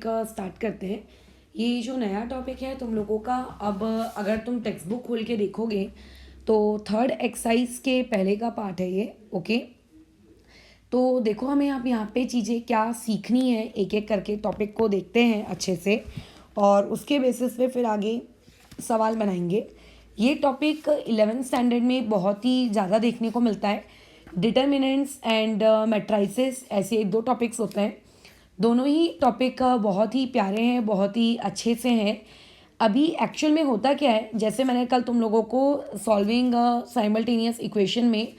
Topic start करते हैं। ये जो नया टॉपिक है तुम लोगों का, अब अगर तुम टेक्स्ट बुक खोल के देखोगे तो थर्ड एक्सरसाइज के पहले का पार्ट है ये। ओके, तो देखो हमें अब यहाँ पे चीज़ें क्या सीखनी है, एक एक करके टॉपिक को देखते हैं अच्छे से और उसके बेसिस पे फिर आगे सवाल बनाएंगे। ये टॉपिक 11th स्टैंडर्ड में बहुत ही ज़्यादा देखने को मिलता है। डिटर्मिनेंट्स एंड मैट्राइसेस, ऐसे एक दो टॉपिक्स होते हैं। दोनों ही टॉपिक बहुत ही प्यारे हैं, बहुत ही अच्छे से हैं। अभी एक्चुअल में होता क्या है, जैसे मैंने कल तुम लोगों को सॉल्विंग साइमल्टेनियस इक्वेशन में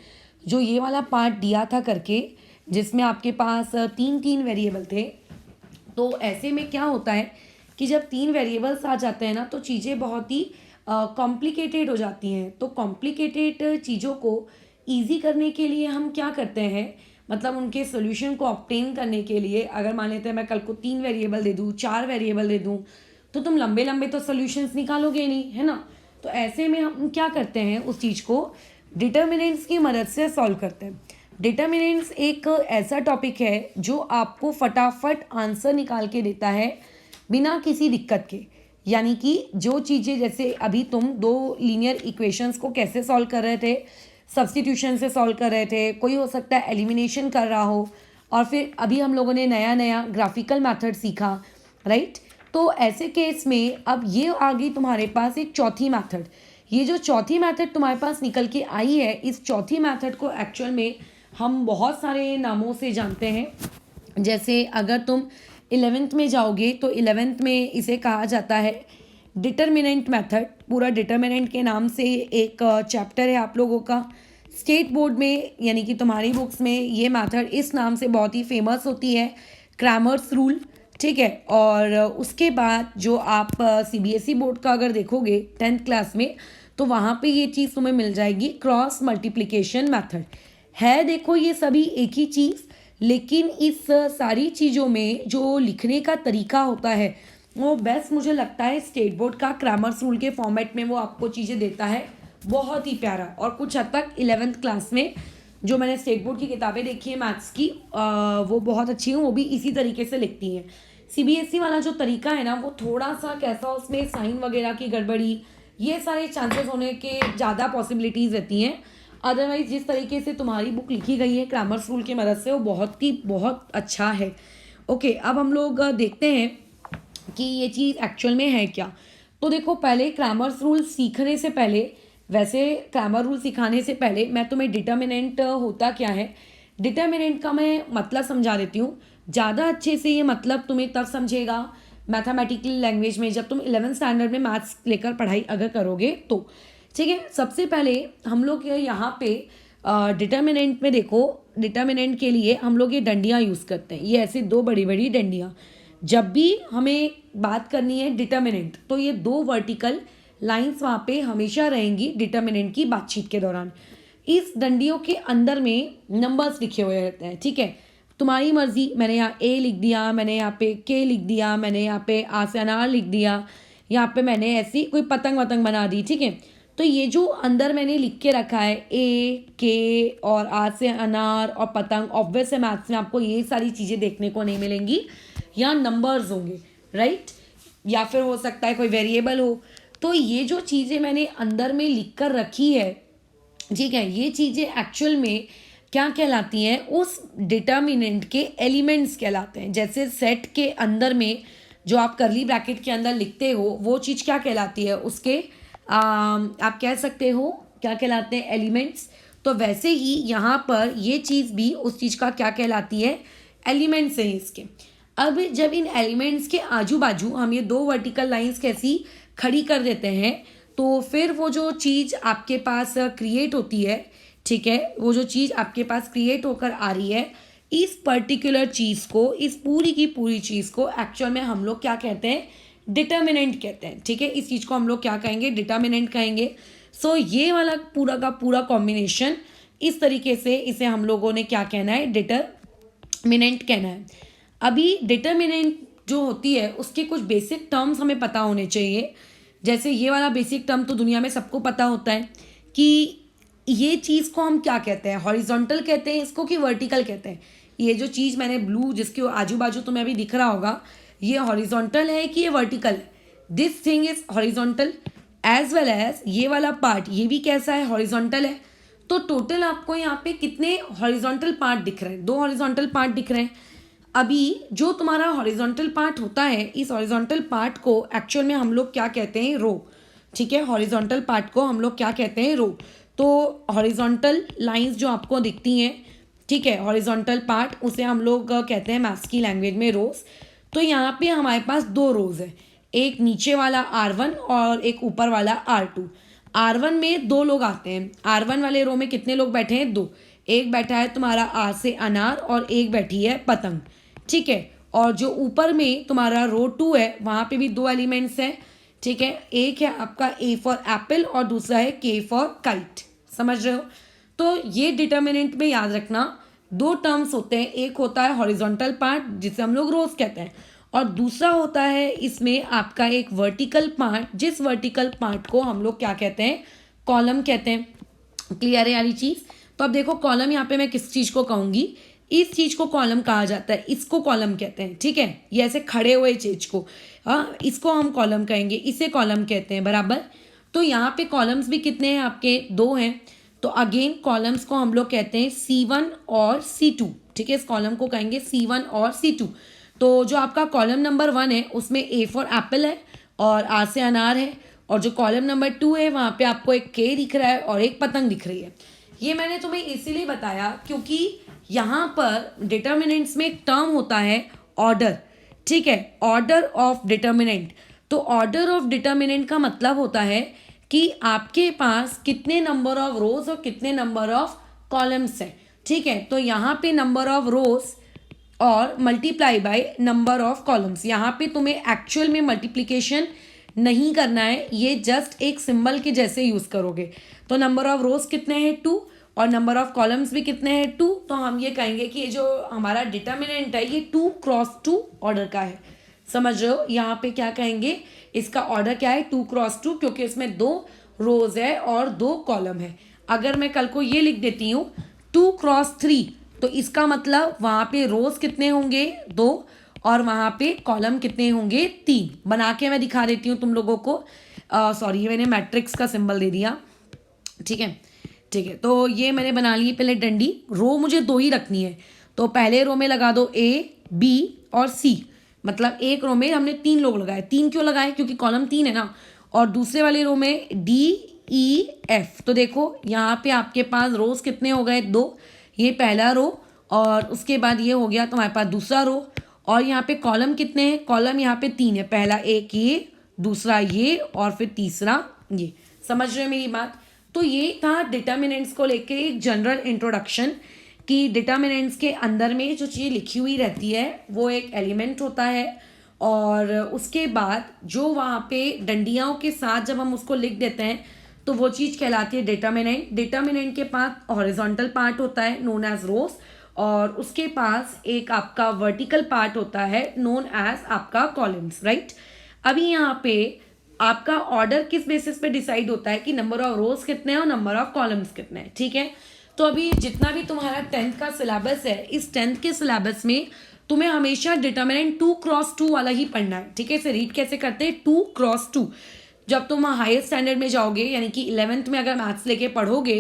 जो ये वाला पार्ट दिया था करके, जिसमें आपके पास तीन तीन वेरिएबल थे, तो ऐसे में क्या होता है कि जब तीन वेरिएबल्स आ जाते हैं ना तो चीज़ें बहुत ही कॉम्प्लिकेटेड हो जाती हैं। तो कॉम्प्लिकेटेड चीज़ों को ईजी करने के लिए हम क्या करते हैं, मतलब उनके सोल्यूशन को ऑब्टेन करने के लिए, अगर मान लेते हैं मैं कल को 3 वेरिएबल दे दूँ, 4 वेरिएबल दे दूँ, तो तुम लंबे लंबे तो सोल्यूशंस निकालोगे नहीं, है ना। तो ऐसे में हम क्या करते हैं, उस चीज़ को डिटर्मिनेंट्स की मदद से सॉल्व करते हैं। डिटर्मिनेंट्स एक ऐसा टॉपिक है जो आपको फटाफट आंसर निकाल के देता है बिना किसी दिक्कत के। यानी कि जो चीज़ें, जैसे अभी तुम दो लीनियर इक्वेशंस को कैसे सॉल्व कर रहे थे, सब्स्टिट्यूशन से सॉल्व कर रहे थे, कोई हो सकता है एलिमिनेशन कर रहा हो, और फिर अभी हम लोगों ने नया नया ग्राफिकल मेथड सीखा, राइट। तो ऐसे केस में अब ये आ गई तुम्हारे पास एक चौथी मेथड। ये जो चौथी मेथड तुम्हारे पास निकल के आई है, इस चौथी मेथड को एक्चुअल में हम बहुत सारे नामों से जानते हैं। जैसे अगर तुम 11th में जाओगे तो 11th में इसे कहा जाता है डिटर्मिनेंट मेथड। पूरा डिटर्मिनेंट के नाम से एक चैप्टर है आप लोगों का। स्टेट बोर्ड में यानी कि तुम्हारी बुक्स में ये मेथड इस नाम से बहुत ही फेमस होती है, क्रैमर्स रूल, ठीक है। और उसके बाद जो आप CBSE बोर्ड का अगर देखोगे 10th क्लास में, तो वहाँ पे ये चीज़ तुम्हें मिल जाएगी, क्रॉस मल्टीप्लिकेशन मेथड है। देखो ये सभी एक ही चीज़, लेकिन इस सारी चीज़ों में जो लिखने का तरीका होता है वो बेस्ट मुझे लगता है स्टेट बोर्ड का क्रैमर्स रूल के फॉर्मेट में वो आपको चीज़ें देता है, बहुत ही प्यारा। और कुछ हद तक 11th क्लास में जो मैंने स्टेट बोर्ड की किताबें देखी है मैथ्स की, वो बहुत अच्छी हैं, वो भी इसी तरीके से लिखती हैं। CBSE वाला जो तरीका है ना, वो थोड़ा सा कैसा, उसमें साइन वगैरह की गड़बड़ी, ये सारे चांसेस होने के ज़्यादा पॉसिबिलिटीज़ रहती हैं। अदरवाइज जिस तरीके से तुम्हारी बुक लिखी गई है क्रैमर्स रूल की मदद से, वो बहुत अच्छा है। ओके, अब हम लोग देखते हैं कि ये चीज़ एक्चुअल में है क्या। तो देखो, पहले क्रैमर्स रूल सीखने से पहले, वैसे क्रैमर रूल सिखाने से पहले मैं तुम्हें डिटर्मिनेंट होता क्या है, डिटर्मिनेंट का मैं मतलब समझा देती हूँ। ज़्यादा अच्छे से ये मतलब तुम्हें तब समझेगा मैथमेटिकल लैंग्वेज में, जब तुम 11th स्टैंडर्ड में मैथ्स लेकर पढ़ाई अगर करोगे तो, ठीक है। सबसे पहले हम लोग यहाँ पे डिटर्मिनेंट में देखो, डिटर्मिनेंट के लिए हम लोग ये डंडियाँ यूज़ करते हैं, ये ऐसे दो बड़ी बड़ी डंडियाँ। जब भी हमें बात करनी है डिटर्मिनेंट, तो ये दो वर्टिकल लाइंस वहाँ पे हमेशा रहेंगी डिटर्मिनेंट की बातचीत के दौरान। इस डंडियों के अंदर में नंबर्स लिखे हुए रहते हैं, ठीक है। तुम्हारी मर्जी, मैंने यहाँ A लिख दिया, मैंने यहाँ पे K लिख दिया, मैंने यहाँ पे A से अनार लिख दिया, यहाँ पे मैंने ऐसी कोई पतंग वतंग बना दी, ठीक है। तो ये जो अंदर मैंने लिख के रखा है A, K और A से अनार और पतंग, ऑब्वियस है मैथ्स में आपको ये सारी चीज़ें देखने को नहीं मिलेंगी, यहाँ नंबर्स होंगे, राइट। या फिर हो सकता है कोई वेरिएबल हो। तो ये जो चीज़ें मैंने अंदर में लिख कर रखी है, ठीक है, ये चीज़ें एक्चुअल में क्या कहलाती हैं, उस डिटर्मिनेंट के एलिमेंट्स कहलाते हैं। जैसे सेट के अंदर में जो आप करली ब्रैकेट के अंदर लिखते हो, वो चीज़ क्या कहलाती है, उसके आप कह सकते हो क्या कहलाते हैं, एलिमेंट्स। तो वैसे ही यहाँ पर ये चीज़ भी उस चीज़ का क्या कहलाती है, एलिमेंट्स हैं इसके। अब जब इन एलिमेंट्स के आजू बाजू हम ये दो वर्टिकल लाइंस कैसी खड़ी कर देते हैं, तो फिर वो जो चीज़ आपके पास क्रिएट होती है, ठीक है, वो जो चीज़ आपके पास क्रिएट होकर आ रही है, इस पर्टिकुलर चीज़ को, इस पूरी की पूरी चीज़ को एक्चुअल में हम लोग क्या कहते हैं, डिटर्मिनेंट कहते हैं, ठीक है। इस चीज़ को हम लोग क्या कहेंगे, डिटर्मिनेंट कहेंगे। सो ये वाला पूरा का पूरा कॉम्बिनेशन, इस तरीके से इसे हम लोगों ने क्या कहना है, डिटर्मिनेंट कहना है। अभी डिटर्मिनेंट जो होती है उसके कुछ बेसिक टर्म्स हमें पता होने चाहिए। जैसे ये वाला बेसिक टर्म तो दुनिया में सबको पता होता है कि ये चीज़ को हम क्या कहते हैं, हॉरिजॉन्टल कहते हैं इसको कि वर्टिकल कहते हैं। ये जो चीज़ मैंने ब्लू जिसके आजू बाजू तुम्हें अभी दिख रहा होगा, ये हॉरिजॉन्टल है कि ये वर्टिकल है, this thing is horizontal as well as ये वाला पार्ट ये भी कैसा है, हॉरिजॉन्टल है। तो टोटल आपको यहाँ पे कितने हॉरिजॉन्टल पार्ट दिख रहे हैं, 2 हॉरिजॉन्टल पार्ट दिख रहे हैं। अभी जो तुम्हारा हॉरिजॉन्टल पार्ट होता है, इस हॉरिजॉन्टल पार्ट को एक्चुअल में हम लोग क्या कहते हैं, रो। ठीक है, हॉरिजॉन्टल पार्ट को हम लोग क्या कहते हैं, रो। तो हॉरिजॉन्टल लाइंस जो आपको दिखती हैं, ठीक है, हॉरिजॉन्टल पार्ट उसे हम लोग कहते हैं मैथ्स की लैंग्वेज में रोज। तो यहाँ पे हमारे पास 2 रोज है, एक नीचे वाला R1 और एक ऊपर वाला R2। R1 में 2 लोग आते हैं, R1 वाले रो में कितने लोग बैठे हैं, 2। एक बैठा है तुम्हारा R से अनार और एक बैठी है पतंग। ठीक है, और जो ऊपर में तुम्हारा रो 2 है वहाँ पे भी 2 एलिमेंट्स हैं। ठीक है, एक है आपका A फॉर एप्पल और दूसरा है K फॉर काइट। समझ रहे हो? तो ये डिटर्मिनेंट में याद रखना 2 टर्म्स होते हैं, एक होता है हॉरिजॉन्टल पार्ट जिसे हम लोग रोज कहते हैं, और दूसरा होता है इसमें आपका एक वर्टिकल पार्ट, जिस वर्टिकल पार्ट को हम लोग क्या कहते हैं, कॉलम कहते हैं। क्लियर है वाली चीज़? तो अब देखो कॉलम यहाँ पे मैं किस चीज़ को कहूँगी, इस चीज़ को कॉलम कहा जाता है, इसको कॉलम कहते हैं। ठीक है, ये ऐसे खड़े हुए चीज को, हाँ, इसको हम कॉलम कहेंगे, इसे कॉलम कहते हैं, बराबर। तो यहाँ पे कॉलम्स भी कितने हैं आपके, 2 हैं। तो अगेन कॉलम्स को हम लोग कहते हैं C1 और C2। ठीक है, इस कॉलम को कहेंगे C1 और C2। तो जो आपका कॉलम नंबर 1 है उसमें A फॉर एप्पल है और R से अनार है, और जो कॉलम नंबर 2 है वहाँ पे आपको एक K दिख रहा है और एक पतंग दिख रही है। ये मैंने तुम्हें इसीलिए बताया क्योंकि यहाँ पर डिटर्मिनेंट्स में एक टर्म होता है ऑर्डर। ठीक है, ऑर्डर ऑफ डिटर्मिनेंट। तो ऑर्डर ऑफ डिटर्मिनेंट का मतलब होता है कि आपके पास कितने नंबर ऑफ रोज और कितने नंबर ऑफ कॉलम्स हैं। ठीक है, तो यहाँ पे नंबर ऑफ रोज और multiply by number of columns. यहाँ पे तुम्हें एक्चुअल में मल्टीप्लिकेशन नहीं करना है, ये जस्ट एक सिंबल के जैसे यूज करोगे। तो नंबर ऑफ रोज कितने हैं, 2, और नंबर ऑफ कॉलम्स भी कितने हैं, 2। तो हम ये कहेंगे कि ये जो हमारा डिटर्मिनेंट है ये 2 क्रॉस 2 ऑर्डर का है। समझ रहे हो? यहाँ पे क्या कहेंगे, इसका ऑर्डर क्या है, 2 क्रॉस 2, क्योंकि इसमें 2 रोज है और 2 कॉलम है। अगर मैं कल को ये लिख देती हूँ 2 क्रॉस 3, तो इसका मतलब वहाँ पे रोज कितने होंगे, 2, और वहाँ पे कॉलम कितने होंगे, 3। बना के मैं दिखा देती हूँ तुम लोगों को। सॉरी, मैंने मैट्रिक्स का सिंबल दे दिया। ठीक है, ठीक है, तो ये मैंने बना ली पहले डंडी। रो मुझे 2 ही रखनी है, तो पहले रो में लगा दो A, B और C। मतलब एक रो में हमने 3 लोग लगाए। 3 क्यों लगाए, क्योंकि कॉलम 3 है ना। और दूसरे वाले रो में D, E, F। तो देखो यहाँ पे आपके पास रोज कितने हो गए, 2। ये पहला रो, और उसके बाद ये हो गया तुम्हारे पास दूसरा रो। और यहाँ पे कॉलम कितने हैं, कॉलम यहाँ पे 3 है, पहला एक ये, दूसरा ये, और फिर तीसरा ये। समझ रहे हो मेरी बात? तो ये था डिटर्मिनेंट्स को लेके एक जनरल इंट्रोडक्शन, कि डिटर्मिनेंट्स के अंदर में जो चीज़ लिखी हुई रहती है वो एक एलिमेंट होता है, और उसके बाद जो वहाँ पे डंडियों के साथ जब हम उसको लिख देते हैं तो वो चीज़ कहलाती है डिटर्मिनेंट। डिटर्मिनेंट के पास हॉरिजॉन्टल पार्ट होता है नोन एज रोज, और उसके पास एक आपका वर्टिकल पार्ट होता है नोन एज आपका कॉलम्स, राइट। अभी यहाँ पे आपका ऑर्डर किस बेसिस पे डिसाइड होता है कि नंबर ऑफ रोज कितने हैं और नंबर ऑफ कॉलम्स कितने हैं। ठीक है, तो अभी जितना भी तुम्हारा 10th का सिलेबस है, इस 10th के सिलेबस में तुम्हें हमेशा डिटर्मिनेंट 2 क्रॉस 2 वाला ही पढ़ना है। ठीक है, इसे रीड कैसे करते हैं, 2 क्रॉस 2। जब तुम हायर स्टैंडर्ड में जाओगे, यानी कि 11th में अगर मैथ्स लेके पढ़ोगे,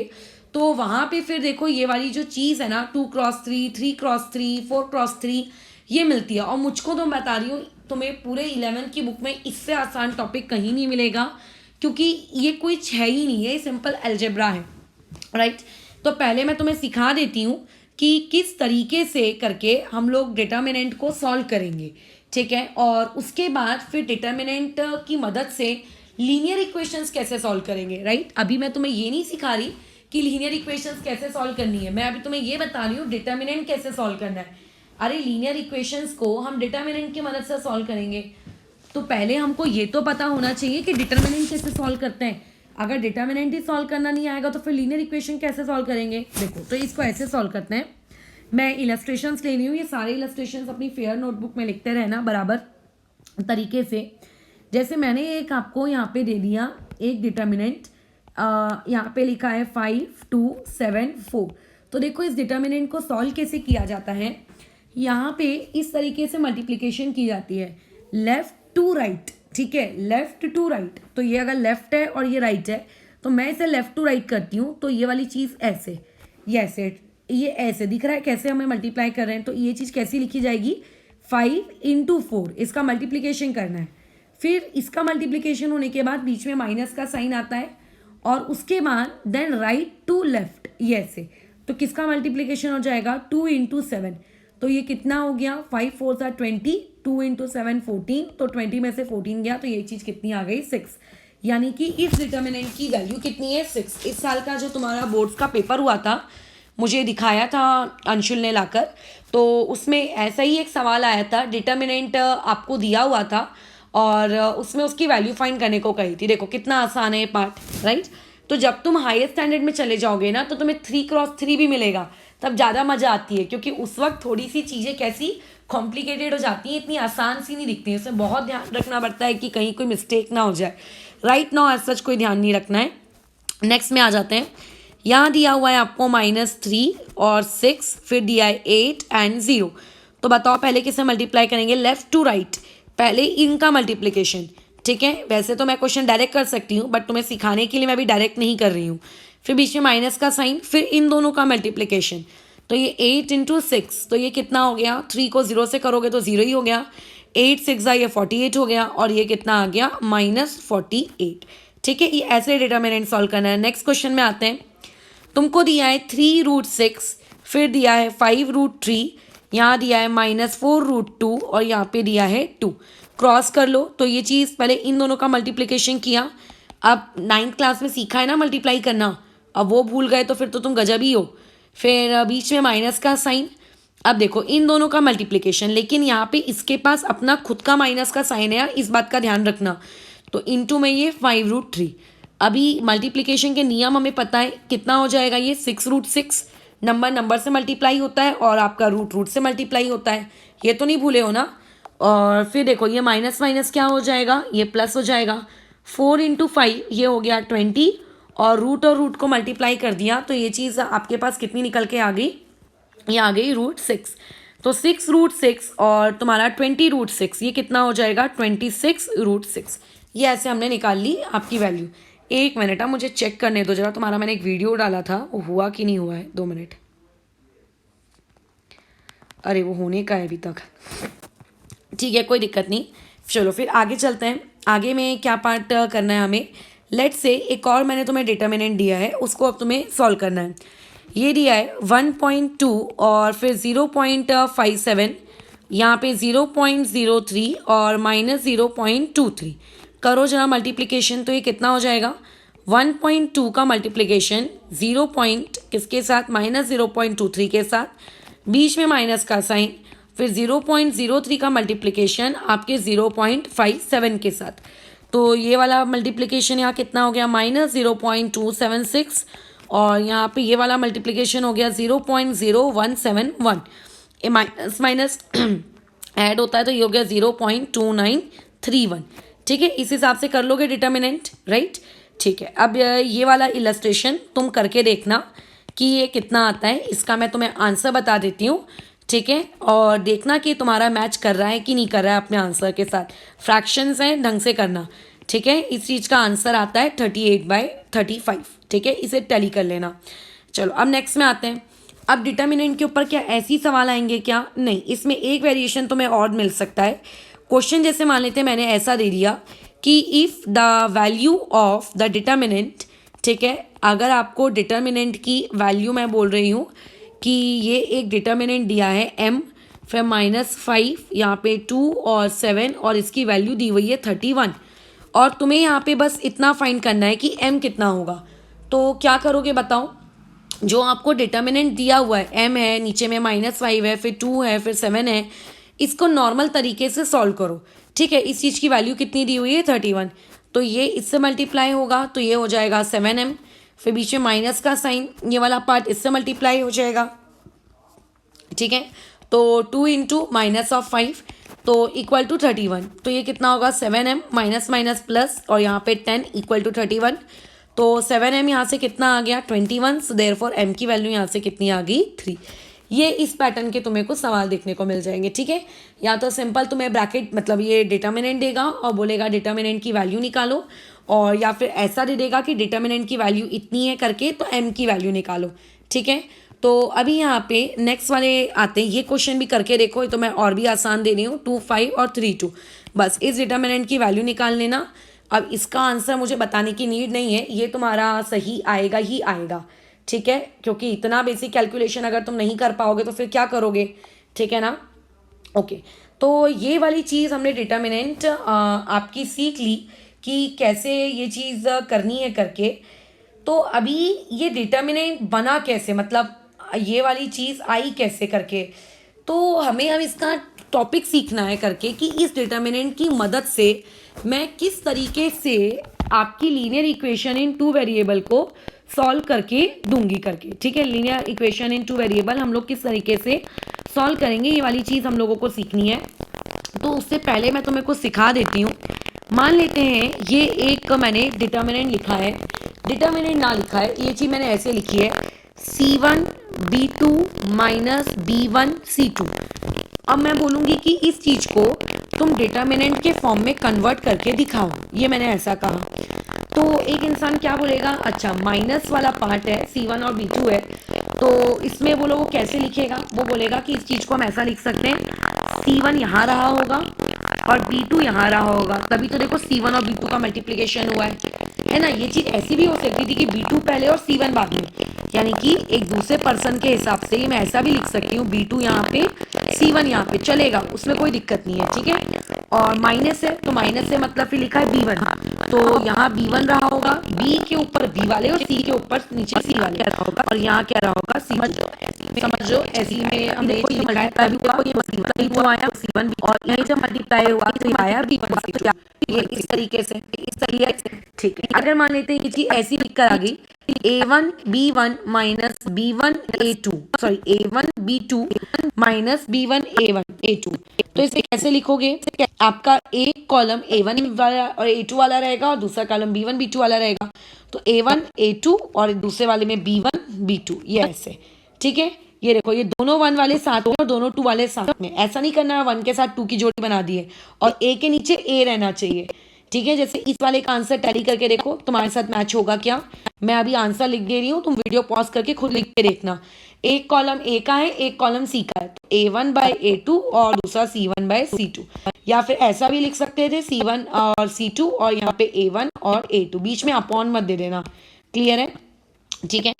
तो वहाँ पे फिर देखो ये वाली जो चीज़ है ना, 2 क्रॉस 3, 3 क्रॉस 3, 4 क्रॉस 3, ये मिलती है। और मुझको तो मैं बता रही हूँ, तुम्हें पूरे 11th की बुक में इससे आसान टॉपिक कहीं नहीं मिलेगा, क्योंकि ये कोई है ही नहीं है, सिंपल अलजेब्रा है, राइट। तो पहले मैं तुम्हें सिखा देती हूँ कि किस तरीके से करके हम लोग डिटर्मिनेंट को सॉल्व करेंगे। ठीक है, और उसके बाद फिर डिटर्मिनेंट की मदद से लीनियर इक्वेशंस कैसे सॉल्व करेंगे, राइट। अभी मैं तुम्हें ये नहीं सिखा रही कि लीनियर इक्वेशंस कैसे सॉल्व करनी है, मैं अभी तुम्हें ये बता रही हूँ डिटर्मिनेंट कैसे सॉल्व करना है। अरे लीनियर इक्वेशंस को हम डिटर्मिनेंट की मदद से सॉल्व करेंगे, तो पहले हमको ये तो पता होना चाहिए कि डिटर्मिनेंट कैसे सॉल्व करते हैं। अगर डिटर्मिनेंट ही सॉल्व करना नहीं आएगा तो फिर लीनियर इक्वेशन कैसे सॉल्व करेंगे। देखो, तो इसको ऐसे सॉल्व करते हैं। मैं इलस्ट्रेशंस ले रही हूँ, ये सारे इलस्ट्रेशंस अपनी फेयर नोटबुक में लिखते रहना बराबर तरीके से। जैसे मैंने एक आपको यहाँ पे दे दिया एक डिटर्मिनेंट, यहाँ पे लिखा है 5, 2, 7, 4। तो देखो इस डिटर्मिनेंट को सॉल्व कैसे किया जाता है। यहाँ पे इस तरीके से मल्टीप्लिकेशन की जाती है। लेफ्ट टू राइट, ठीक है, लेफ्ट टू राइट। तो ये अगर लेफ्ट है और ये राइट है तो मैं इसे लेफ्ट टू राइट करती हूँ, तो ये वाली चीज़ ऐसे, ये ऐसे दिख रहा है कैसे हमें मल्टीप्लाई कर रहे हैं। तो ये चीज़ कैसी लिखी जाएगी, 5 × 4, इसका मल्टीप्लिकेशन करना है। फिर इसका मल्टीप्लिकेशन होने के बाद बीच में माइनस का साइन आता है और उसके बाद देन राइट टू लेफ्ट, ये ऐसे। तो किसका मल्टीप्लिकेशन हो जाएगा, 2 × 7। तो ये कितना हो गया, 5 × 4 = 20, 2 × 7 14, तो 20 में से 14 गया तो ये चीज़ कितनी आ गई, 6। यानी कि इस डिटर्मिनेंट की वैल्यू कितनी है, 6। इस साल का जो तुम्हारा बोर्ड्स का पेपर हुआ था, मुझे दिखाया था अंशुल ने लाकर, तो उसमें ऐसा ही एक सवाल आया था, डिटर्मिनेंट आपको दिया हुआ था और उसमें उसकी वैल्यू फाइंड करने को कही थी। देखो कितना आसान है ये पार्ट, राइट। तो जब तुम हायर स्टैंडर्ड में चले जाओगे ना तो तुम्हें 3x3 भी मिलेगा, तब ज़्यादा मज़ा आती है, क्योंकि उस वक्त थोड़ी सी चीज़ें कैसी कॉम्प्लिकेटेड हो जाती हैं, इतनी आसान सी नहीं दिखती हैं। उसमें बहुत ध्यान रखना पड़ता है कि कहीं कोई मिस्टेक ना हो जाए। राइट नाउ एज सच कोई ध्यान नहीं रखना है। नेक्स्ट में आ जाते हैं। यहाँ दिया हुआ है आपको -3 और 6, फिर दिया है 8 एंड 0। तो बताओ पहले किसे मल्टीप्लाई करेंगे, लेफ्ट टू राइट, पहले इनका मल्टीप्लिकेशन, ठीक है। वैसे तो मैं क्वेश्चन डायरेक्ट कर सकती हूँ, बट तुम्हें सिखाने के लिए मैं अभी डायरेक्ट नहीं कर रही हूँ। फिर बीच में माइनस का साइन, फिर इन दोनों का मल्टीप्लिकेशन। तो ये 8 × 6, तो ये कितना हो गया, 3 को 0 से करोगे तो 0 ही हो गया। 8 × 6 ये 48 हो गया और ये कितना आ गया, -48, ठीक है। ये ऐसे डिटर्मिनेंट सॉल्व करना है। नेक्स्ट क्वेश्चन में आते हैं। तुमको दिया है 3√6, फिर दिया है 5√3, यहाँ दिया है -4√2 और यहाँ पे दिया है 2। क्रॉस कर लो। तो ये चीज़ पहले इन दोनों का मल्टीप्लिकेशन किया। अब 9th क्लास में सीखा है ना मल्टीप्लाई करना, अब वो भूल गए तो फिर तो तुम गजब ही हो। फिर बीच में माइनस का साइन। अब देखो इन दोनों का मल्टीप्लिकेशन, लेकिन यहाँ पे इसके पास अपना खुद का माइनस का साइन है यार, इस बात का ध्यान रखना। तो इनटू में ये 5√3। अभी मल्टीप्लिकेशन के नियम हमें पता है, कितना हो जाएगा ये 6√6। नंबर से मल्टीप्लाई होता है और आपका रूट से मल्टीप्लाई होता है, ये तो नहीं भूले हो ना। और फिर देखो ये माइनस माइनस क्या हो जाएगा, ये प्लस हो जाएगा। 4 × 5 ये हो गया 20 और रूट को मल्टीप्लाई कर दिया तो ये चीज़ आपके पास कितनी निकल के आ गई, ये आ गई √6। तो 6√6 और तुम्हारा 20√6, ये कितना हो जाएगा 26√6। ये ऐसे हमने निकाल ली आपकी वैल्यू। एक मिनट, मुझे चेक करने दो जरा, तुम्हारा मैंने एक वीडियो डाला था वो हुआ कि नहीं हुआ है, 2 मिनट। अरे वो होने का है अभी तक, ठीक है कोई दिक्कत नहीं। चलो फिर आगे चलते हैं। आगे में क्या पार्ट करना है हमें, लेट्स से एक और मैंने तुम्हें डिटर्मिनेंट दिया है, उसको अब तुम्हें सॉल्व करना है। ये दिया है 1.2 और फिर 0.57, यहाँ पे 0.03 और -0.23। करो जरा मल्टीप्लिकेशन, तो ये कितना हो जाएगा, 1.2 का मल्टीप्लिकेशन 0 किसके साथ, -0.23 के साथ, बीच में माइनस का साइन, फिर 0.03 का मल्टीप्लिकेशन आपके 0.57 के साथ। तो ये वाला मल्टीप्लिकेशन यहाँ कितना हो गया, -0.276 और यहाँ पे ये वाला मल्टीप्लिकेशन हो गया 0.0171। ये माइनस माइनस ऐड होता है तो ये हो गया 0.2931, ठीक है। इस हिसाब से कर लोगे डिटर्मिनेंट, राइट, ठीक है। अब ये वाला इलस्ट्रेशन तुम करके देखना कि ये कितना आता है, इसका मैं तुम्हें आंसर बता देती हूँ, ठीक है। और देखना कि तुम्हारा मैच कर रहा है कि नहीं कर रहा है अपने आंसर के साथ। फ्रैक्शंस हैं, ढंग से करना, ठीक है। इस चीज़ का आंसर आता है 38/35, ठीक है, इसे टैली कर लेना। चलो अब नेक्स्ट में आते हैं। अब डिटर्मिनेंट के ऊपर क्या ऐसी सवाल आएंगे क्या, नहीं, इसमें एक वेरिएशन तुम्हें और मिल सकता है। क्वेश्चन जैसे मान लेते हैं मैंने ऐसा दे दिया कि if the value of the determinant, ठीक है, अगर आपको डिटर्मिनेंट की वैल्यू मैं बोल रही हूँ कि ये एक डिटर्मिनेंट दिया है m, फिर -5, यहाँ पे 2 और 7 और इसकी वैल्यू दी हुई है 31 और तुम्हें यहाँ पे बस इतना फाइंड करना है कि m कितना होगा। तो क्या करोगे बताओ, जो आपको डिटर्मिनेंट दिया हुआ है m है, नीचे में -5 है, फिर 2 है, फिर 7 है, इसको नॉर्मल तरीके से सॉल्व करो, ठीक है। इस चीज़ की वैल्यू कितनी दी हुई है 31, तो ये इससे मल्टीप्लाई होगा तो ये हो जाएगा 7m, फिर बीच में माइनस का साइन, ये वाला पार्ट इससे मल्टीप्लाई हो जाएगा, ठीक है। तो 2 × -5 तो इक्वल टू 31, तो ये कितना होगा 7m माइनस माइनस प्लस और यहाँ पे 10 = 31, तो 7m यहाँ से कितना आ गया 21, सो देयरफॉर m की वैल्यू यहाँ से कितनी आ गई 3। ये इस पैटर्न के तुम्हें कुछ सवाल देखने को मिल जाएंगे, ठीक है। या तो सिंपल तुम्हें ब्रैकेट मतलब ये डिटर्मिनेंट देगा और बोलेगा डिटर्मिनेंट की वैल्यू निकालो, और या फिर ऐसा दे देगा कि डिटर्मिनेंट की वैल्यू इतनी है करके तो एम की वैल्यू निकालो, ठीक है। तो अभी यहाँ पे नेक्स्ट वाले आते हैं, ये क्वेश्चन भी करके देखो, ये तो मैं और भी आसान दे रही हूँ, 2 5 और 3 2, बस इस डिटर्मिनेंट की वैल्यू निकाल लेना। अब इसका आंसर मुझे बताने की नीड नहीं है, ये तुम्हारा सही आएगा ही आएगा, ठीक है, क्योंकि इतना बेसिक कैलकुलेशन अगर तुम नहीं कर पाओगे तो फिर क्या करोगे, ठीक है ना। ओके, तो ये वाली चीज़ हमने डिटर्मिनेंट आपकी सीख ली कि कैसे ये चीज़ करनी है करके। तो अभी ये डिटर्मिनेंट बना कैसे, मतलब ये वाली चीज़ आई कैसे करके, तो हमें अब इसका टॉपिक सीखना है करके कि इस डिटर्मिनेंट की मदद से मैं किस तरीके से आपकी लीनियर इक्वेशन इन 2 वेरिएबल को सॉल्व करके दूंगी करके, ठीक है। लीनियर इक्वेशन इन 2 वेरिएबल हम लोग किस तरीके से सॉल्व करेंगे, ये वाली चीज़ हम लोगों को सीखनी है। तो उससे पहले मैं तुम्हें कुछ सिखा देती हूँ। मान लेते हैं ये एक मैंने डिटर्मिनेंट लिखा है, डिटर्मिनेंट ना लिखा है, ये चीज़ मैंने ऐसे लिखी है C1 B2 minus B1 C2। अब मैं बोलूँगी कि इस चीज़ को तुम डिटर्मिनेंट के फॉर्म में कन्वर्ट करके दिखाओ, ये मैंने ऐसा कहा। तो एक इंसान क्या बोलेगा, अच्छा माइनस वाला पार्ट है C1 और B2 है, तो इसमें वो लोग कैसे लिखेगा, वो बोलेगा कि इस चीज़ को हम ऐसा लिख सकते हैं, C1 यहाँ रहा होगा और B2 यहाँ रहा होगा, तभी तो देखो C1 और B2 का मल्टीप्लिकेशन हुआ है ना। ये चीज़ ऐसी भी हो सकती थी कि B2 पहले और C1 बाद में, यानी कि एक दूसरे पर्सन के हिसाब से मैं ऐसा भी लिख सकती हूँ, B2 यहाँ पे C1 यहाँ पे, चलेगा, उसमें कोई दिक्कत नहीं है, ठीक है। और माइनस है तो माइनस से मतलब फिर लिखा है B1, तो यहाँ B1 रहा होगा, B के ऊपर B वाले और C के ऊपर नीचे C वाले रहा होगा, और यहाँ क्या रहा होगा C2। समझो ऐसी में हमने ये चीज मल्टीप्लाई हुआ, ये B2 आया C1, और ये जब मल्टीप्लाई हुआ तो ये आया B1 C2, ये इस तरीके से, इस तरीके से, ठीक है। अगर मान लेते हैं ये चीज ऐसी लिख कर आ गई A1 B1 minus B1 A2, sorry A1 B2 minus B1 A1 A2, तो इसे कैसे लिखोगे, आपका एक कॉलम A1 वाला और A2 वाला रहेगा और दूसरा कॉलम B1 B2 वाला रहेगा, तो A1 A2 और दूसरे वाले में B1 B2, ये ऐसे, ठीक है। ये देखो ये दोनों 1 वाले साथ में और दोनों 2 वाले साथ में, ऐसा नहीं करना है 1 के साथ 2 की जोड़ी बना दी है और A के नीचे A रहना चाहिए, ठीक है। जैसे इस वाले का आंसर टैली करके देखो तुम्हारे साथ मैच होगा क्या, मैं अभी आंसर लिख दे रही हूँ, तुम वीडियो पॉज करके खुद लिख के देखना। एक कॉलम A का है, एक कॉलम C का है, तो A1 बाय A2 और दूसरा C1 बाय C2, या फिर ऐसा भी लिख सकते थे C1 और C2 और यहाँ पे A1 और A2, बीच में अपॉन मत दे देना, क्लियर है, ठीक है।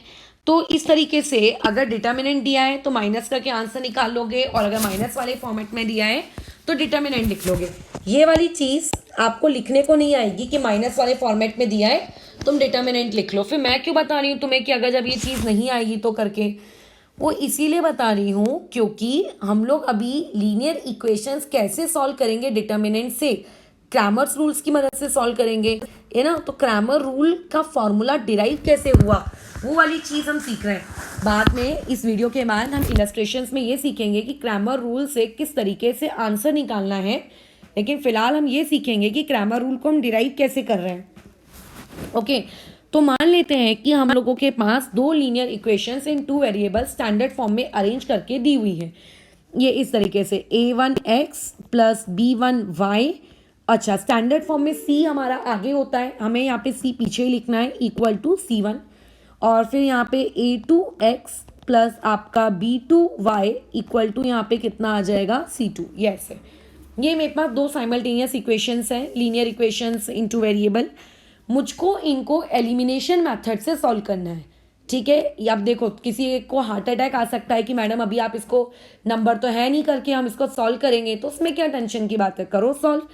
तो इस तरीके से अगर डिटर्मिनेंट दिया है तो माइनस करके आंसर निकाल लोगे, और अगर माइनस वाले फॉर्मेट में दिया है तो डिटर्मिनेंट लिख लोगे। ये वाली चीज़ आपको लिखने को नहीं आएगी कि माइनस वाले फॉर्मेट में दिया है तुम डिटर्मिनेंट लिख लो। फिर मैं क्यों बता रही हूँ तुम्हें कि अगर जब ये चीज़ नहीं आएगी तो करके, वो इसीलिए बता रही हूँ क्योंकि हम लोग अभी लीनियर इक्वेशंस कैसे सॉल्व करेंगे डिटर्मिनेंट से, क्रैमर्स रूल्स की मदद से सॉल्व करेंगे, है ना। तो क्रैमर रूल का फॉर्मूला डिराइव कैसे हुआ, वो वाली चीज़ हम सीख रहे हैं। बाद में इस वीडियो के बाद हम इलस्ट्रेशंस में ये सीखेंगे कि क्रैमर रूल से किस तरीके से आंसर निकालना है, लेकिन फिलहाल हम ये सीखेंगे कि क्रैमर रूल को हम डिराइव कैसे कर रहे हैं। ओके, तो मान लेते हैं कि हम लोगों के पास 2 लीनियर इक्वेशंस इन 2 वेरिएबल स्टैंडर्ड फॉर्म में अरेंज करके दी हुई है, ये इस तरीके से A1x प्लस B1y, अच्छा स्टैंडर्ड फॉर्म में C हमारा आगे होता है, हमें यहाँ पे C पीछे ही लिखना है, इक्वल टू C1, और फिर यहाँ पे A2x प्लस आपका B2y इक्वल टू यहाँ पे कितना आ जाएगा C2, ये ऐसे। ये मेरे पास 2 साइमल्टेनियस इक्वेशंस हैं, लीनियर इक्वेशंस इनटू वेरिएबल, मुझको इनको एलिमिनेशन मेथड से सॉल्व करना है, ठीक है। अब देखो किसी को हार्ट अटैक आ सकता है कि मैडम अभी आप इसको नंबर तो है नहीं करके हम इसको सॉल्व करेंगे, तो उसमें क्या टेंशन की बात है, करो सॉल्व।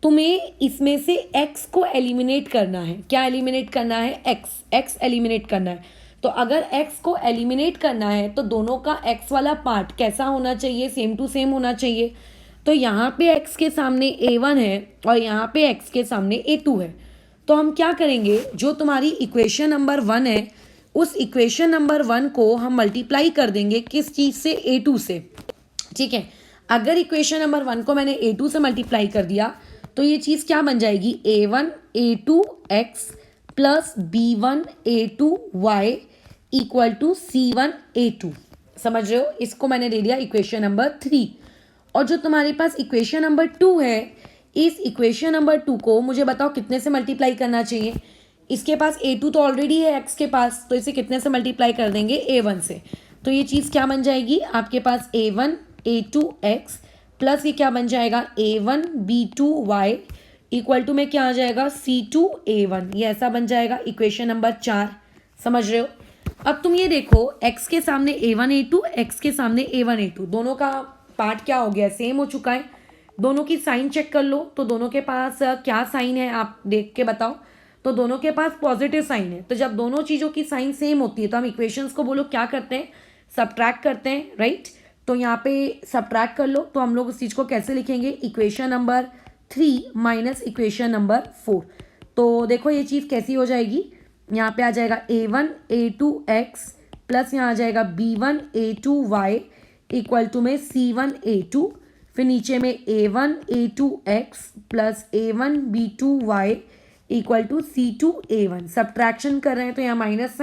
तुम्हें इसमें से x को एलिमिनेट करना है, क्या एलिमिनेट करना है, x एलिमिनेट करना है। तो अगर x को एलिमिनेट करना है तो दोनों का x वाला पार्ट कैसा होना चाहिए, सेम टू सेम होना चाहिए। तो यहाँ पे x के सामने A1 है और यहाँ पे x के सामने A2 है, तो हम क्या करेंगे, जो तुम्हारी इक्वेशन नंबर 1 है उस इक्वेशन नंबर 1 को हम मल्टीप्लाई कर देंगे किस चीज़ से, A2 से, ठीक है। अगर इक्वेशन नंबर 1 को मैंने A2 से मल्टीप्लाई कर दिया तो ये चीज़ क्या बन जाएगी, A1 A2x plus B1 A2y equal to C1 A2, समझ रहे हो, इसको मैंने दे दिया इक्वेशन नंबर 3। और जो तुम्हारे पास इक्वेशन नंबर 2 है, इस इक्वेशन नंबर 2 को मुझे बताओ कितने से मल्टीप्लाई करना चाहिए। इसके पास a2 तो ऑलरेडी है x के पास, तो इसे कितने से मल्टीप्लाई कर देंगे, a1 से। तो ये चीज़ क्या बन जाएगी आपके पास, a1 a2 x प्लस ये क्या बन जाएगा, a1 b2 y equal to में क्या आ जाएगा, c2 a1। ये ऐसा बन जाएगा इक्वेशन नंबर 4। समझ रहे हो। अब तुम ये देखो, x के सामने a1 a2, x के सामने a1 a2, दोनों का पार्ट क्या हो गया, सेम हो चुका है। दोनों की साइन चेक कर लो, तो दोनों के पास क्या साइन है आप देख के बताओ। तो दोनों के पास पॉजिटिव साइन है। तो जब दोनों चीज़ों की साइन सेम होती है तो हम इक्वेशंस को बोलो क्या करते हैं, सब्ट्रैक्ट करते हैं, राइट। तो यहाँ पे सब्ट्रैक्ट कर लो, तो हम लोग उस चीज़ को कैसे लिखेंगे, equation number 3 minus equation number 4। तो देखो ये चीज़ कैसी हो जाएगी, यहाँ पे आ जाएगा a1 a2 x प्लस यहाँ आ जाएगा b1 a2 y equal to में c1 a2, फिर नीचे में a1 a2 x plus a1 b2 y equal to c2 a1। Subtraction कर रहे हैं तो यहाँ माइनस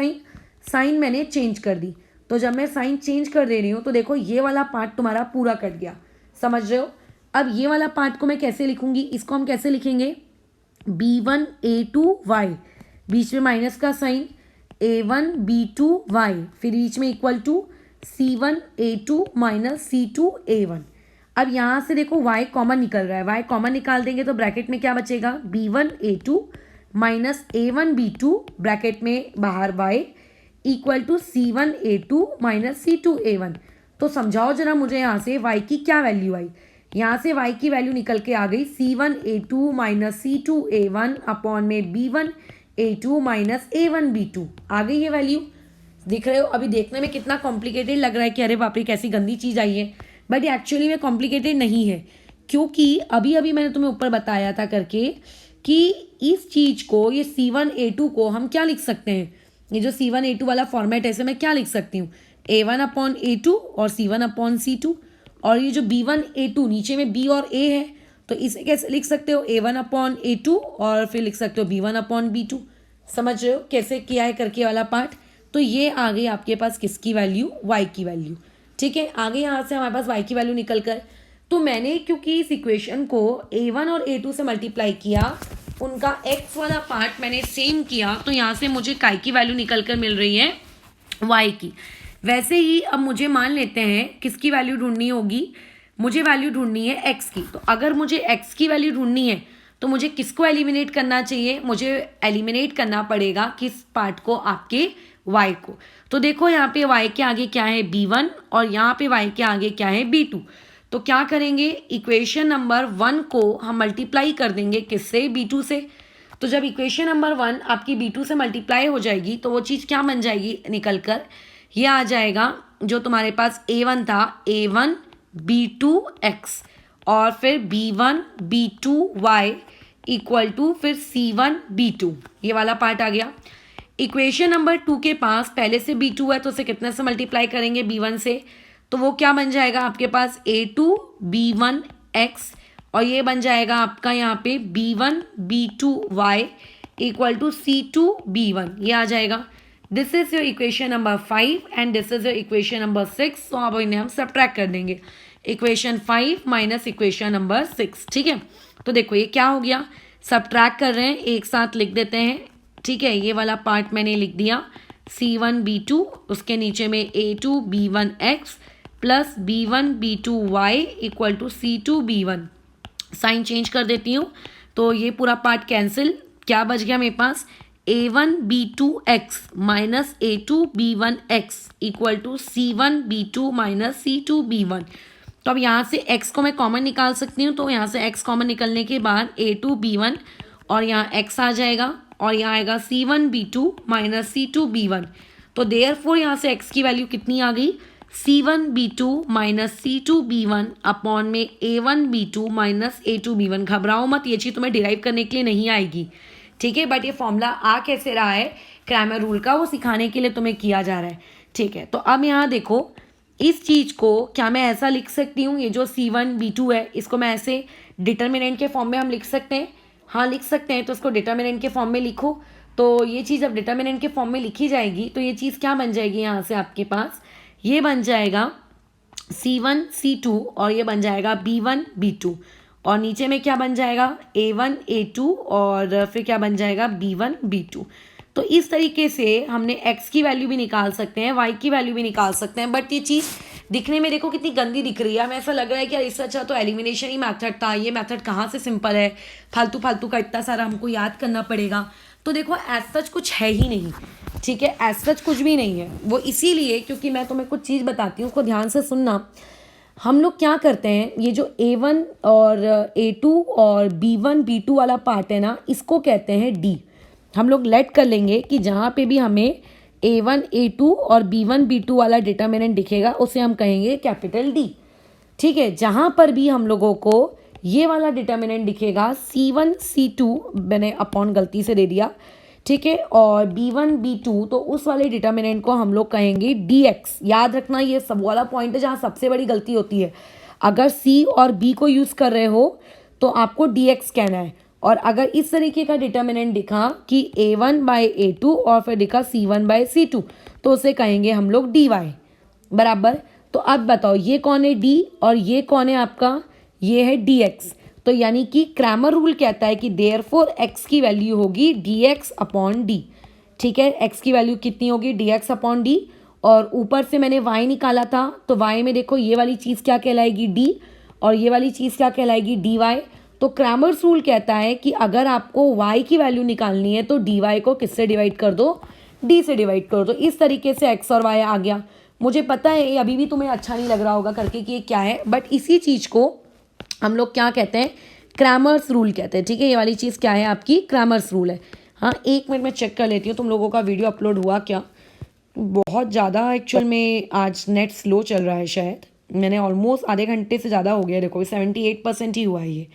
साइन मैंने चेंज कर दी। तो जब मैं साइन चेंज कर दे रही हूँ तो देखो ये वाला पार्ट तुम्हारा पूरा कट गया। समझ रहे हो। अब ये वाला पार्ट को मैं कैसे लिखूंगी, इसको हम कैसे लिखेंगे, b1 a2 y, बीच में माइनस का साइन, a1 b2 y, फिर बीच में equal to c1 a2 minus c2 a1। अब यहाँ से देखो y कॉमन निकल रहा है, y कॉमन निकाल देंगे तो ब्रैकेट में क्या बचेगा, b1 a2 minus a1 b2 bracket में बाहर y equal to c1 a2 minus c2 a1। तो समझाओ जरा मुझे यहाँ से y की क्या वैल्यू आई। यहाँ से y की वैल्यू निकल के आ गई c1 a2 minus c2 a1 upon में b1 a2 minus a1 b2। आ गई ये वैल्यू, दिख रहे हो। अभी देखने में कितना कॉम्प्लिकेटेड लग रहा है कि अरे बाप रे कैसी गंदी चीज़ आई है, बट ये एक्चुअली में कॉम्प्लिकेटेड नहीं है, क्योंकि अभी अभी मैंने तुम्हें ऊपर बताया था करके कि इस चीज़ को, ये c1 a2 को हम क्या लिख सकते हैं, ये जो c1 a2 वाला फॉर्मेट है इसे मैं क्या लिख सकती हूँ, a1 अपॉन a2 और c1 अपॉन c2। और ये जो b1 a2 नीचे में b और a है, तो इसे कैसे लिख सकते हो, a1 अपॉन a2 और फिर लिख सकते हो b1 अपॉन b2। समझ रहे हो कैसे किया है करके वाला पार्ट। तो ये आ गई आपके पास किसकी वैल्यू, y की वैल्यू। ठीक है, आगे यहाँ से हमारे पास y की वैल्यू निकल कर, तो मैंने क्योंकि इस इक्वेशन को a1 और a2 से मल्टीप्लाई किया, उनका x वाला पार्ट मैंने सेम किया, तो यहाँ से मुझे काय की वैल्यू निकल कर मिल रही है y की। वैसे ही अब मुझे मान लेते हैं किसकी वैल्यू ढूंढनी होगी, मुझे वैल्यू ढूंढनी है x की। तो अगर मुझे x की वैल्यू ढूंढनी है तो मुझे किसको एलिमिनेट करना चाहिए, मुझे एलिमिनेट करना पड़ेगा किस पार्ट को, आपके y को। तो देखो यहाँ पे y के आगे क्या है, b1 और यहाँ पे y के आगे क्या है, b2। तो क्या करेंगे, इक्वेशन नंबर 1 को हम मल्टीप्लाई कर देंगे किससे, b2 से। तो जब इक्वेशन नंबर 1 आपकी b2 से मल्टीप्लाई हो जाएगी तो वो चीज़ क्या बन जाएगी निकल कर, ये आ जाएगा जो तुम्हारे पास a1 था, a1 b2 x और फिर b1 b2 y equal to फिर c1 b2, ये वाला पार्ट आ गया। इक्वेशन नंबर 2 के पास पहले से b2 है तो उसे कितने से मल्टीप्लाई करेंगे, b1 से। तो वो क्या बन जाएगा आपके पास, a2 b1 x और ये बन जाएगा आपका यहाँ पे b1 b2 y equal to c2 b1, ये आ जाएगा। This is your equation number 5 and this is your equation number 6। तो अब इन्हें हम सब्ट्रैक्ट कर देंगे, इक्वेशन 5 माइनस इक्वेशन नंबर 6। ठीक है, तो देखो ये क्या हो गया, सब्ट्रैक्ट कर रहे हैं, एक साथ लिख देते हैं। ठीक है, ये वाला पार्ट मैंने लिख दिया, c1 b2 उसके नीचे में a2 b1 x plus b1 b2 y equal to c2 b1। Sign change कर देती हूँ तो ये पूरा पार्ट कैंसिल, क्या बच गया मेरे पास, a1 b2 x minus a2 b1 x equal to c1 b2 minus c2 b1। तो अब यहाँ से x को मैं कॉमन निकाल सकती हूँ, तो यहाँ से x कॉमन निकलने के बाद a2 b1 और यहाँ x आ जाएगा और यहाँ आएगा c1 b2 minus c2 b1। तो देयरफॉर यहाँ से x की वैल्यू कितनी आ गई, c1 b2 minus c2 b1 upon में a1 b2 minus a2 b1। घबराओ मत, ये चीज़ तुम्हें डिराइव करने के लिए नहीं आएगी, ठीक है, बट ये फॉर्मूला आ कैसे रहा है, क्रैमर रूल का, वो सिखाने के लिए तुम्हें किया जा रहा है। ठीक है, तो अब यहाँ देखो इस चीज़ को क्या मैं ऐसा लिख सकती हूँ, ये जो c1 b2 है इसको मैं ऐसे डिटर्मिनेंट के फॉर्म में हम लिख सकते हैं, हाँ लिख सकते हैं। तो इसको डिटर्मिनेंट के फॉर्म में लिखो, तो ये चीज़ अब डिटर्मिनेंट के फॉर्म में लिखी जाएगी तो ये चीज़ क्या बन जाएगी, यहाँ से आपके पास ये बन जाएगा C1 C2 और ये बन जाएगा B1 B2 और नीचे में क्या बन जाएगा A1 A2 और फिर क्या बन जाएगा B1 B2। तो इस तरीके से हमने x की वैल्यू भी निकाल सकते हैं, y की वैल्यू भी निकाल सकते हैं। बट ये चीज़ दिखने में देखो कितनी गंदी दिख रही है, हमें ऐसा लग रहा है कि इससे अच्छा तो एलिमिनेशन ही मेथड था, ये मेथड कहाँ से सिंपल है, फालतू फालतू का इतना सारा हमको याद करना पड़ेगा। तो देखो एज सच कुछ है ही नहीं, ठीक है, एज सच कुछ भी नहीं है। वो इसीलिए क्योंकि मैं तुम्हें कुछ चीज़ बताती हूँ, उसको ध्यान से सुनना। हम लोग क्या करते हैं, ये जो A1 और A2 और B1 B2 वाला पार्ट है ना, इसको कहते हैं D। हम लोग लेट कर लेंगे कि जहाँ पे भी हमें A1 A2 और B1 B2 वाला डिटर्मिनेंट दिखेगा उसे हम कहेंगे कैपिटल D। ठीक है, जहाँ पर भी हम लोगों को ये वाला डिटर्मिनेंट दिखेगा C1 C2, मैंने अपॉन गलती से दे दिया, ठीक है, और B1 B2, तो उस वाले डिटर्मिनेंट को हम लोग कहेंगे DX। याद रखना ये सब वाला पॉइंट है जहाँ सबसे बड़ी गलती होती है। अगर C और B को यूज़ कर रहे हो तो आपको DX कहना है, और अगर इस तरीके का डिटर्मिनेंट दिखा कि A1/A2 और फिर दिखा C1/C2 तो उसे कहेंगे हम लोग DY बराबर। तो अब बताओ ये कौन है D और ये कौन है आपका, ये है DX। तो यानी कि क्रैमर रूल कहता है कि देयरफॉर x की वैल्यू होगी dx/d। ठीक है, x की वैल्यू कितनी होगी dx/d, और ऊपर से मैंने y निकाला था, तो y में देखो ये वाली चीज़ क्या कहलाएगी d और ये वाली चीज़ क्या कहलाएगी dy। तो क्रैमर्स रूल कहता है कि अगर आपको y की वैल्यू निकालनी है तो dy को किससे डिवाइड कर दो, d से डिवाइड कर दो। इस तरीके से x और y आ गया। मुझे पता है ये अभी भी तुम्हें अच्छा नहीं लग रहा होगा करके कि ये क्या है, बट इसी चीज़ को हम लोग क्या कहते हैं, क्रैमर्स रूल कहते हैं। ठीक है, ये वाली चीज़ क्या है आपकी, क्रैमर्स रूल है। हाँ, एक मिनट में चेक कर लेती हूँ तुम लोगों का वीडियो अपलोड हुआ क्या। बहुत ज़्यादा एक्चुअल में आज नेट स्लो चल रहा है, शायद मैंने ऑलमोस्ट आधे घंटे से ज़्यादा हो गया, देखो 78% ही हुआ है ये।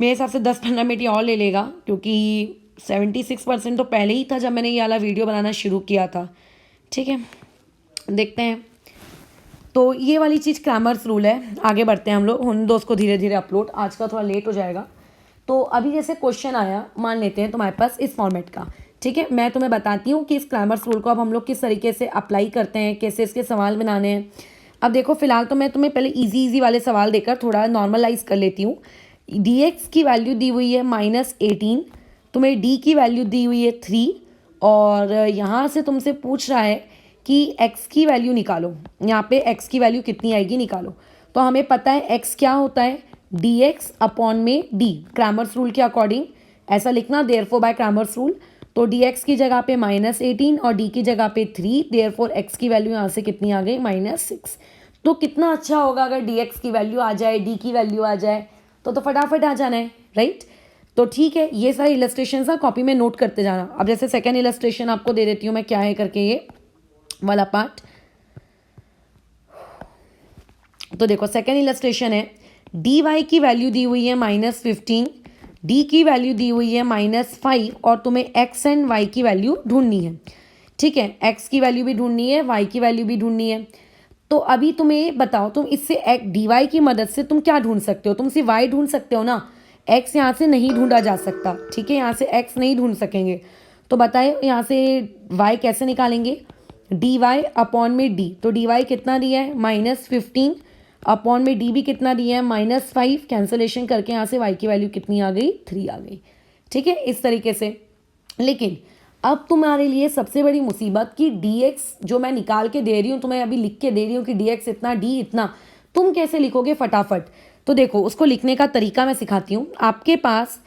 मेरे हिसाब से 10-15 मिनट ये और ले लेगा, क्योंकि 76% तो पहले ही था जब मैंने ये वाला वीडियो बनाना शुरू किया था। ठीक है, देखते हैं। तो ये वाली चीज़ क्रैमर्स रूल है। आगे बढ़ते हैं हम लोग, उन दोस्त को धीरे धीरे अपलोड, आज का थोड़ा लेट हो जाएगा। तो अभी जैसे क्वेश्चन आया, मान लेते हैं तुम्हारे पास इस फॉर्मेट का, ठीक है, मैं तुम्हें बताती हूँ कि इस क्रैमर्स रूल को अब हम लोग किस तरीके से अप्लाई करते हैं, कैसे इसके सवाल बनाने हैं। अब देखो फिलहाल तो मैं तुम्हें पहले ईजी वाले सवाल देकर थोड़ा नॉर्मलाइज कर लेती हूँ। dx की वैल्यू दी हुई है -18, तुम्हें d की वैल्यू दी हुई है 3, और यहाँ से तुमसे पूछ रहा है कि x की वैल्यू निकालो। यहाँ पे x की वैल्यू कितनी आएगी निकालो। तो हमें पता है x क्या होता है, dx/d, क्रैमर्स रूल के अकॉर्डिंग ऐसा लिखना, देयरफॉर बाय क्रैमर्स रूल। तो dx की जगह पे -18 और d की जगह पे 3, देयरफॉर x की वैल्यू यहाँ से कितनी आ गई, -6। तो कितना अच्छा होगा अगर dx की वैल्यू आ जाए, d की वैल्यू आ जाए, तो फटाफट आ जाना है, राइट। तो ठीक है, ये सारे इलस्ट्रेशन ना कॉपी में नोट करते जाना। अब जैसे सेकेंड इलस्ट्रेशन आपको दे देती हूँ मैं, क्या है करके ये वाला पार्ट। तो देखो सेकेंड इलस्ट्रेशन है, dy की वैल्यू दी हुई है -15, d की वैल्यू दी हुई है -5, और तुम्हें x एंड y की वैल्यू ढूंढनी है। ठीक है, x की वैल्यू भी ढूंढनी है, y की वैल्यू भी ढूंढनी है। तो अभी तुम्हें बताओ, तुम इससे dy की मदद से तुम क्या ढूंढ सकते हो, तुम सिर्फ y ढूंढ सकते हो ना, x यहाँ से नहीं ढूंढा जा सकता। ठीक है, यहाँ से x नहीं ढूंढ सकेंगे। तो बताए यहाँ से y कैसे निकालेंगे, dy/d। तो dy कितना दिया है, -15, अपॉन में d भी कितना दिया है, -5, कैंसलेशन करके यहाँ से y की वैल्यू कितनी आ गई, 3 आ गई। ठीक है, इस तरीके से। लेकिन अब तुम्हारे लिए सबसे बड़ी मुसीबत कि dx जो मैं निकाल के दे रही हूँ, तुम्हें अभी लिख के दे रही हूँ कि dx इतना, d इतना, तुम कैसे लिखोगे फटाफट। तो देखो उसको लिखने का तरीका मैं सिखाती हूँ। आपके पास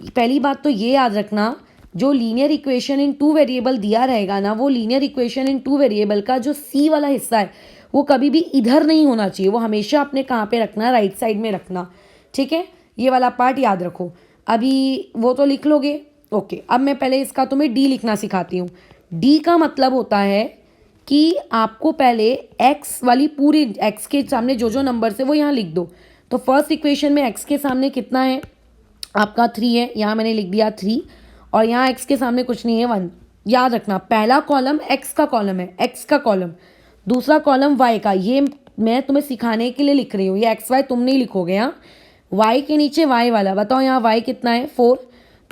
पहली बात तो ये याद रखना, जो लीनियर इक्वेशन इन 2 वेरिएबल दिया रहेगा ना, वो लीनियर इक्वेशन इन 2 वेरिएबल का जो c वाला हिस्सा है वो कभी भी इधर नहीं होना चाहिए, वो हमेशा अपने कहाँ पे रखना, राइट साइड में रखना। ठीक है, ये वाला पार्ट याद रखो। अभी वो तो लिख लोगे, ओके। अब मैं पहले इसका तुम्हें डी लिखना सिखाती हूँ। डी का मतलब होता है कि आपको पहले एक्स वाली पूरी, एक्स के सामने जो जो नंबर है वो यहाँ लिख दो। तो फर्स्ट इक्वेशन में एक्स के सामने कितना है आपका, 3 है, यहाँ मैंने लिख दिया 3, और यहाँ एक्स के सामने कुछ नहीं है, 1। याद रखना पहला कॉलम एक्स का कॉलम है, एक्स का कॉलम, दूसरा कॉलम वाई का। ये मैं तुम्हें सिखाने के लिए लिख रही हूँ, ये एक्स वाई तुम नहीं लिखोगे। यहाँ वाई के नीचे वाई वाला, बताओ यहाँ वाई कितना है, 4,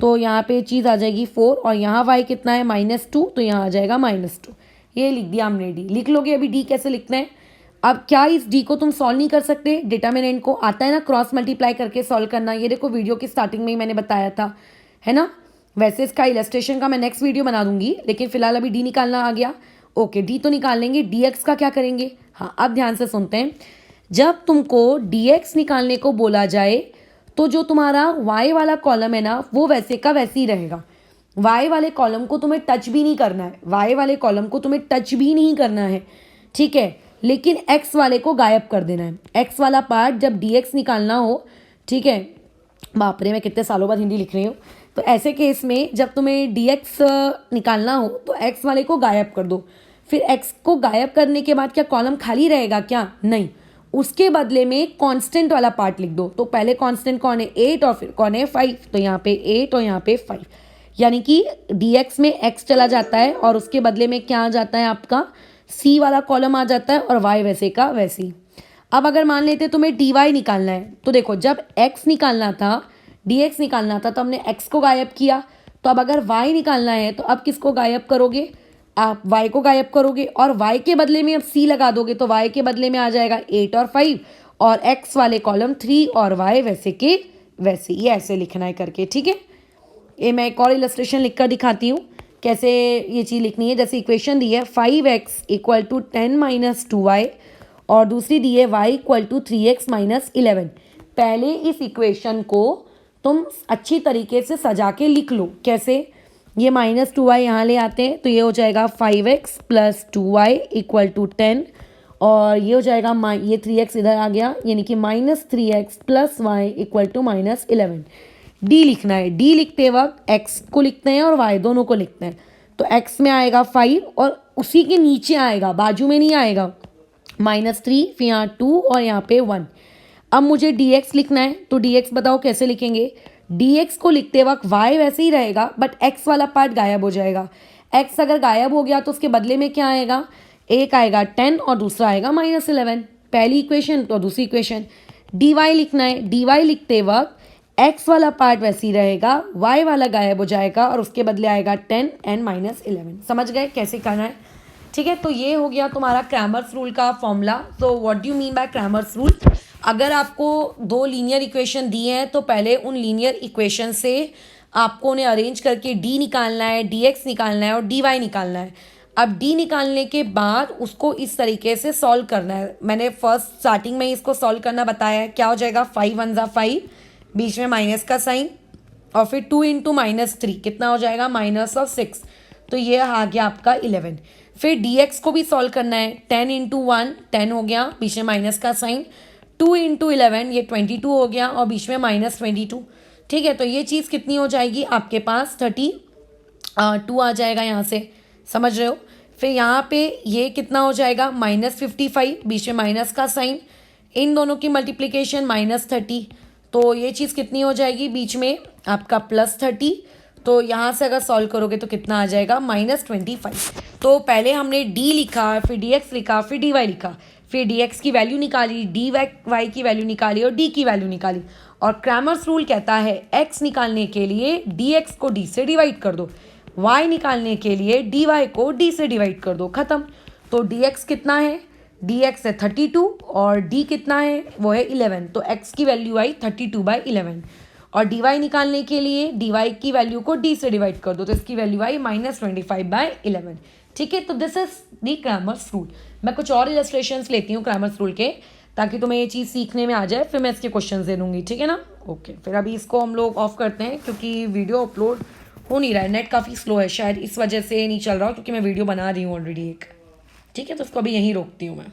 तो यहाँ पे चीज़ आ जाएगी 4, और यहाँ वाई कितना है, -2, तो यहाँ आ जाएगा -2। ये लिख दिया हमने डी। लिख लोगे अभी डी कैसे लिखना है। अब क्या इस डी को तुम सॉल्व नहीं कर सकते, डिटर्मिनेंट को आता है ना क्रॉस मल्टीप्लाई करके सॉल्व करना, ये देखो वीडियो की स्टार्टिंग में ही मैंने बताया था, है ना। वैसे इसका इलस्ट्रेशन का मैं नेक्स्ट वीडियो बना दूंगी, लेकिन फिलहाल अभी डी निकालना आ गया। ओके, डी तो निकाल लेंगे, डी एक्स का क्या करेंगे। हाँ, अब ध्यान से सुनते हैं। जब तुमको डी एक्स निकालने को बोला जाए तो जो तुम्हारा वाई वाला कॉलम है ना वो वैसे का वैसे ही रहेगा। वाई वाले कॉलम को तुम्हें टच भी नहीं करना है, वाई वाले कॉलम को तुम्हें टच भी नहीं करना है, ठीक है। लेकिन एक्स वाले को गायब कर देना है। एक्स वाला पार्ट जब डी एक्स निकालना हो, ठीक है, बाप रे मैं कितने सालों बाद हिंदी लिख रही हूँ। तो ऐसे केस में जब तुम्हें डी एक्स निकालना हो तो एक्स वाले को गायब कर दो। फिर एक्स को गायब करने के बाद क्या कॉलम खाली रहेगा क्या, नहीं, उसके बदले में कांस्टेंट वाला पार्ट लिख दो। तो पहले कांस्टेंट कौन है 8 और फिर कौन है 5, तो यहाँ पे 8 और यहाँ पे 5, यानी कि डी एक्स में एक्स चला जाता है और उसके बदले में क्या आ जाता है आपका सी वाला कॉलम आ जाता है और वाई वैसे का वैसे ही। अब अगर मान लेते तुम्हें डी वाई निकालना है तो देखो जब एक्स निकालना था, डी एक्स निकालना था तो हमने एक्स को गायब किया। तो अब अगर वाई निकालना है तो अब किसको गायब करोगे, आप वाई को गायब करोगे और वाई के बदले में अब सी लगा दोगे तो वाई के बदले में आ जाएगा 8 और 5 और एक्स वाले कॉलम 3 और वाई वैसे के वैसे। ये ऐसे लिखना है करके, ठीक है। ये मैं एक और इलस्ट्रेशन लिख कर दिखाती हूँ कैसे ये चीज़ लिखनी है। जैसे इक्वेशन दी है 5x equal to 10 minus 2y और दूसरी दी है y equal to 3x minus 11। पहले इस इक्वेशन को तुम अच्छी तरीके से सजा के लिख लो। कैसे, ये माइनस 2y यहाँ ले आते हैं तो ये हो जाएगा 5x plus 2y equal to 10 और ये हो जाएगा ये 3x इधर आ गया, यानी कि minus 3x plus y equal to minus 11। D लिखना है, डी लिखते वक्त एक्स को लिखते हैं और वाई दोनों को लिखते हैं। तो एक्स में आएगा 5 और उसी के नीचे आएगा, बाजू में नहीं आएगा, -3, फिर यहाँ 2 और यहाँ पे 1। अब मुझे डी एक्स लिखना है तो डी एक्स बताओ कैसे लिखेंगे। डी एक्स को लिखते वक्त वाई वैसे ही रहेगा बट एक्स वाला पार्ट गायब हो जाएगा। एक्स अगर गायब हो गया तो उसके बदले में क्या आएगा, एक आएगा 10 और दूसरा आएगा -11। पहली इक्वेशन तो दूसरी इक्वेशन। डी वाई लिखना है, डी वाई लिखते वक्त एक्स वाला पार्ट वैसे ही रहेगा, वाई वाला गायब हो जाएगा और उसके बदले आएगा 10 एंड -11। समझ गए कैसे करना है, ठीक है। तो ये हो गया तुम्हारा क्रैमर्स रूल का फॉर्मूला। तो what do you mean by Cramer's rule. अगर आपको दो लीनियर इक्वेशन दिए हैं तो पहले उन लीनियर इक्वेशन से आपको उन्हें अरेंज करके डी निकालना है, डी एक्स निकालना है और डी वाई निकालना है। अब डी निकालने के बाद उसको इस तरीके से सॉल्व करना है। मैंने फर्स्ट स्टार्टिंग में इसको सॉल्व करना बताया है। क्या हो जाएगा 5 1 ज़ा 5, बीच में माइनस का साइन और फिर 2 इंटू -3 कितना हो जाएगा -6। तो ये आ गया आपका 11। फिर डी एक्स को भी सॉल्व करना है। 10 इंटू 1 10 हो गया, बीच में माइनस का साइन। 2 इंटू 11 ये 22 हो गया और बीच में -22, ठीक है। तो ये चीज़ कितनी हो जाएगी आपके पास 32 आ जाएगा यहाँ से, समझ रहे हो। फिर यहाँ पे ये कितना हो जाएगा -55, बीच में माइनस का साइन, इन दोनों की मल्टीप्लिकेशन -30। तो ये चीज़ कितनी हो जाएगी बीच में आपका +30। तो यहाँ से अगर सॉल्व करोगे तो कितना आ जाएगा -25। तो पहले हमने डी लिखा, फिर डी एक्स लिखा, फिर डी वाई लिखा, फिर डी एक्स की वैल्यू निकाली, डी वाई की वैल्यू निकाली और डी की वैल्यू निकाली। और क्रैमर्स रूल कहता है एक्स निकालने के लिए डी एक्स को डी से डिवाइड कर दो, वाई निकालने के लिए डी वाई को डी से डिवाइड कर दो, खत्म। तो डी एक्स कितना है, डी एक्स है 32 और डी कितना है वो है 11। तो एक्स की वैल्यू आई 32/11 और डी वाई निकालने के लिए डी वाई की वैल्यू को डी से डिवाइड कर दो तो इसकी वैल्यू आई -25/11, ठीक है। तो this is the Cramer's rule. मैं कुछ और इलस्ट्रेशंस लेती हूँ क्रैमर्स रूल के ताकि तुम्हें ये चीज़ सीखने में आ जाए, फिर मैं इसके क्वेश्चन दे दूँगी, ठीक है ना। ओके, फिर अभी इसको हम लोग ऑफ करते हैं क्योंकि वीडियो अपलोड हो नहीं रहा है, नेट काफ़ी स्लो है, शायद इस वजह से नहीं चल रहा क्योंकि मैं वीडियो बना रही हूँ ऑलरेडी एक, ठीक है। तो इसको अभी यहीं रोकती हूँ मैं।